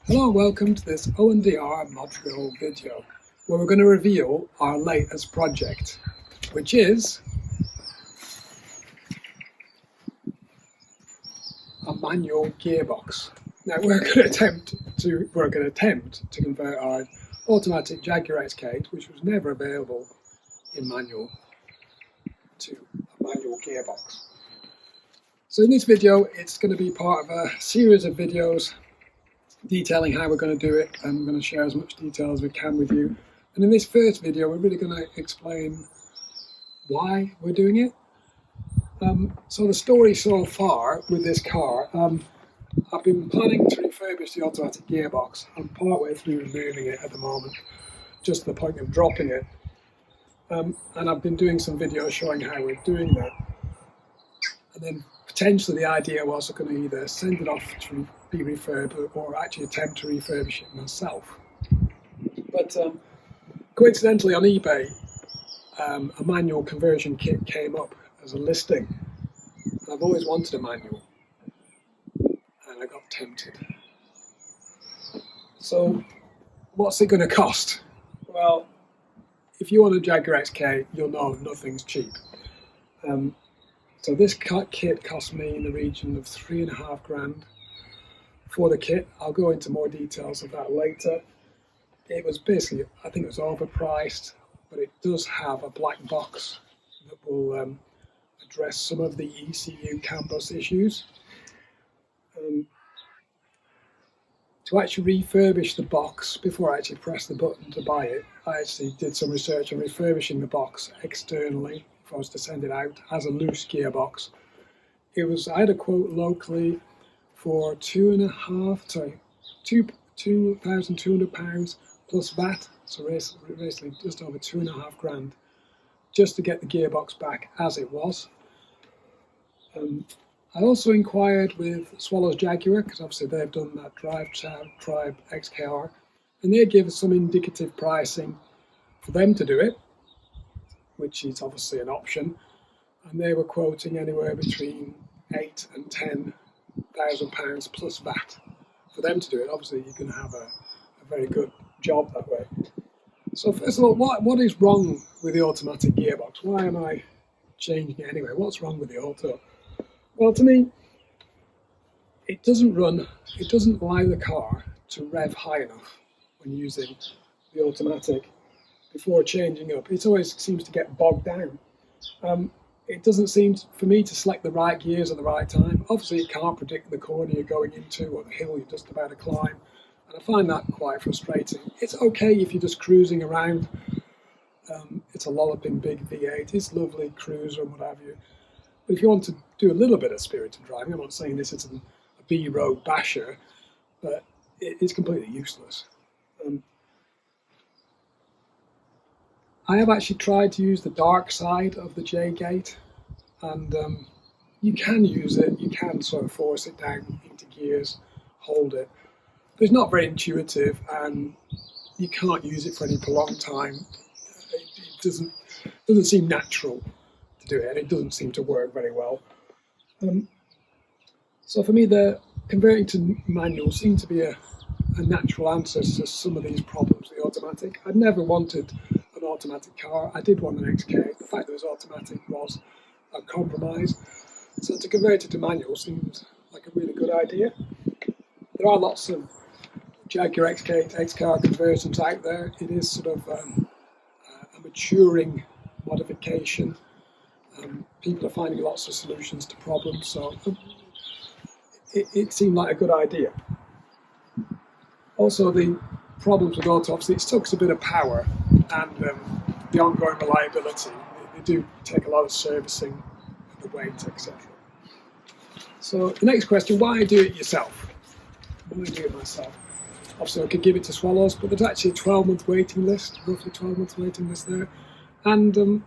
Hello, welcome to this ONDR Modurol video, where we're going to reveal our latest project, which is a manual gearbox. Now we're going to attempt to convert our automatic Jaguar XK8, which was never available in manual, to a manual gearbox. So in this video, it's going to be part of a series of videos detailing how we're going to do it, and we're going to share as much detail as we can with you. And in this first video, we're really going to explain why we're doing it. So the story so far with this car, I've been planning to refurbish the automatic gearbox. I'm partway through removing it at the moment, just to the point of dropping it. And I've been doing some videos showing how we're doing that. And then potentially the idea was I'm going to either send it off to be refurbished or actually attempt to refurbish it myself. But coincidentally on eBay, a manual conversion kit came up as a listing. I've always wanted a manual and I got tempted. So what's it going to cost? Well, if you want a Jaguar XK, you'll know nothing's cheap. So this kit cost me in the region of £3,500 for the kit. I'll go into more details of that later. It was basically, I think it was overpriced, but it does have a black box that will address some of the ECU CAN bus issues. To actually refurbish the box, before I actually pressed the button to buy it, I actually did some research on refurbishing the box externally if I was to send it out as a loose gearbox. I had a quote locally for £2,200 plus VAT, so basically just over £2,500 just to get the gearbox back as it was. I also inquired with Swallow's Jaguar, because obviously they've done that Drive XKR, and they gave us some indicative pricing for them to do it, which is obviously an option, and they were quoting anywhere between £8,000 and £10,000 plus VAT for them to do it. Obviously you're going to have a very good job that way. So first of all, what is wrong with the automatic gearbox? Why am I changing it anyway? What's wrong with the auto? Well, to me, it doesn't allow the car to rev high enough when using the automatic before changing up. It always seems to get bogged down. It doesn't seem for me to select the right gears at the right time. Obviously, it can't predict the corner you're going into or the hill you're just about to climb, and I find that quite frustrating. It's okay if you're just cruising around. It's a lolloping big V8. It's lovely cruiser and what have you. But if you want to do a little bit of spirited driving, I'm not saying this is a B-road basher, but it's completely useless. I have actually tried to use the dark side of the J-gate, and you can use it, you can sort of force it down into gears, hold it, but it's not very intuitive and you can't use it for any prolonged time. It doesn't seem natural to do it, and it doesn't seem to work very well. So for me, the converting to manual seemed to be a natural answer to some of these problems with the automatic. I'd never wanted an automatic car. I did want an XK. The fact that it was automatic was a compromise. So to convert it to manual seems like a really good idea. There are lots of Jaguar XK8 XKR conversions out there. It is sort of a maturing modification. People are finding lots of solutions to problems, so it seemed like a good idea. Also, the problems with auto, obviously, it sucks a bit of power, and the ongoing reliability. They do take a lot of servicing, the weight, etc. So the next question: why do it yourself? Why do it myself? Obviously, I could give it to Swallows, but there's actually a 12-month waiting list, roughly 12-month waiting list there, and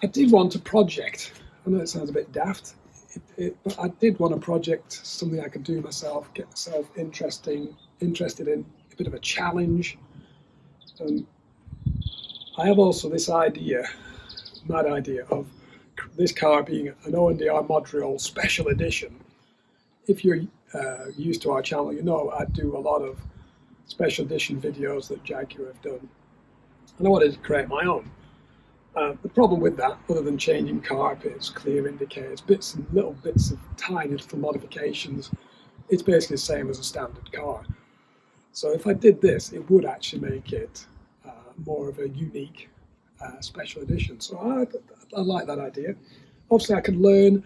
I did want a project. I know it sounds a bit daft, but I did want a project, something I could do myself, get myself interested in, a bit of a challenge. I have also this mad idea of this car being an ONDR Modurol special edition, if you're used to our channel, you know I do a lot of special edition videos that Jaguar have done, and I wanted to create my own. The problem with that, other than changing carpets, clear indicators, little bits of tiny little modifications, it's basically the same as a standard car. So if I did this, it would actually make it more of a unique special edition. So I like that idea. Obviously I could learn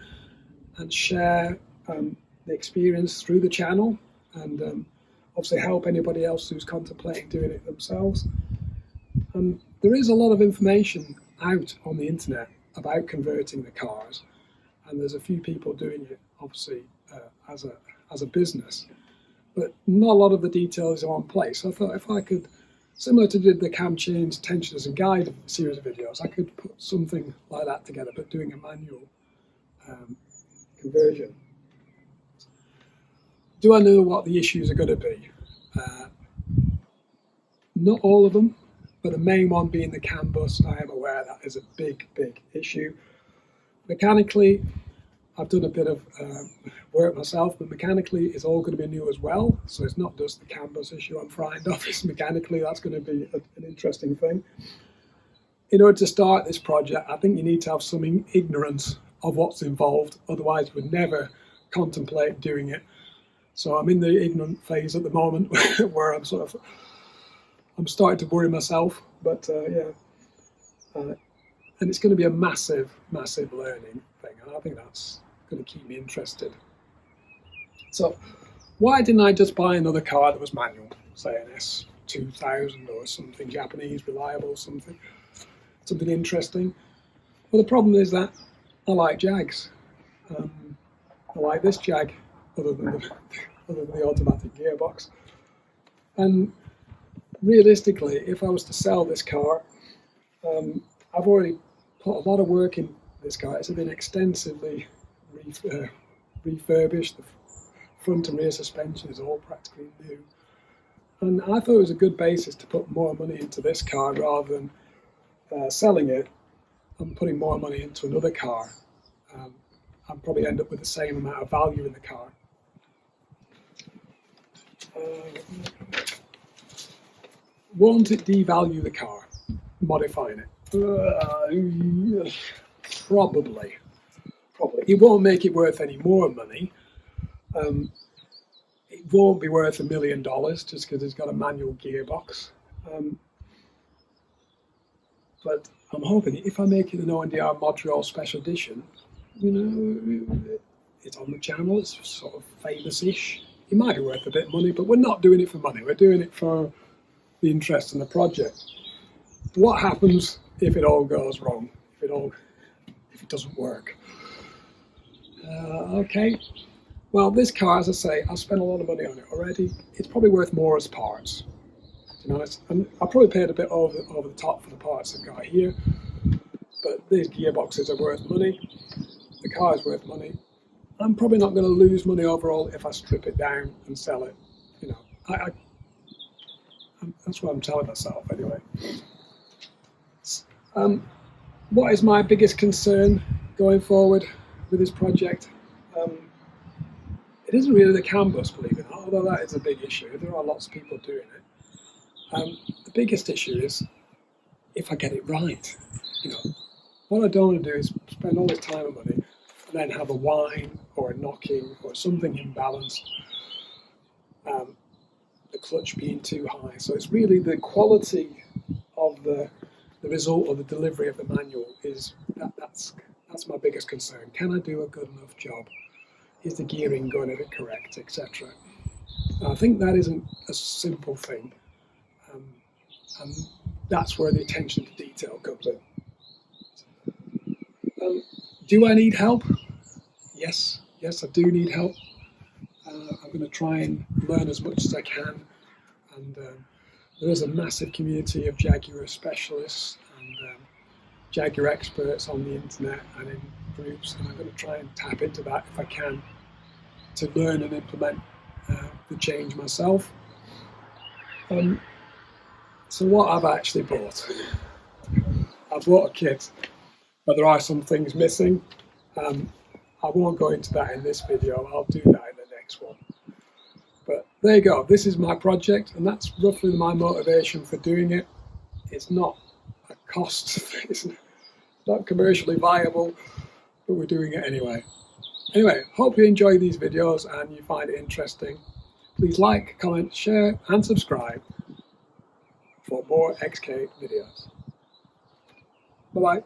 and share the experience through the channel, and obviously help anybody else who's contemplating doing it themselves. There is a lot of information out on the internet about converting the cars, and there's a few people doing it obviously as a business, but not a lot of the details are on place. So I thought if I could, similar to the cam change, tensioners and guide series of videos, I could put something like that together, but doing a manual conversion. Do I know what the issues are going to be? Not all of them, but the main one being the CAN bus. I am aware that is a big issue. Mechanically, I've done a bit of work myself, but mechanically it's all going to be new as well. So it's not just the CAN bus issue I'm frightened of, it's mechanically that's going to be an interesting thing. In order to start this project, I think you need to have some ignorance of what's involved, otherwise you would never contemplate doing it. So I'm in the ignorant phase at the moment where I'm starting to worry myself, but and it's going to be a massive learning thing, and I think that's going to keep me interested. So why didn't I just buy another car that was manual, say an S2000 or something Japanese, reliable, something interesting? Well, the problem is that I like Jags. I like this Jag, other than the automatic gearbox. And realistically, if I was to sell this car, I've already put a lot of work in this car. It's been extensively refurbished. The front and rear suspension is all practically new. And I thought it was a good basis to put more money into this car rather than selling it and putting more money into another car. I'll probably end up with the same amount of value in the car. Won't it devalue the car, modifying it? Probably. It won't make it worth any more money. It won't be worth $1 million just because it's got a manual gearbox. But I'm hoping if I make it an ONDR Modurol Special Edition, you know, it's on the channel, it's sort of famous-ish. It might be worth a bit of money, but we're not doing it for money. We're doing it for the interest in the project. What happens if it all goes wrong? If it doesn't work? Okay. Well, this car, as I say, I've spent a lot of money on it already. It's probably worth more as parts, to be honest. And I probably paid a bit over the top for the parts I've got here. But these gearboxes are worth money. The car is worth money. I'm probably not going to lose money overall if I strip it down and sell it. You know, that's what I'm telling myself anyway. What is my biggest concern going forward with this project? It isn't really the CAN bus, believe it or not, although that is a big issue. There are lots of people doing it. The biggest issue is if I get it right. You know, what I don't want to do is spend all this time and money and then have a whine or a knocking or something imbalanced, the clutch being too high. So it's really the quality of the result or the delivery of the manual that's my biggest concern. Can I do a good enough job? Is the gearing going to be correct, etc.? I think that isn't a simple thing, and that's where the attention to detail comes in. Do I need help? Yes, I do need help. I'm going to try and learn as much as I can, and there is a massive community of Jaguar specialists and Jaguar experts on the internet and in groups, and I'm going to try and tap into that if I can to learn and implement the change myself. So what I've actually bought, I bought a kit, but there are some things missing. I won't go into that in this video. I'll do that in the X1. But there you go, this is my project, and that's roughly my motivation for doing it. It's not a cost, it's not commercially viable, but we're doing it anyway. Anyway, hope you enjoy these videos and you find it interesting. Please like, comment, share and subscribe for more XK videos. Bye bye.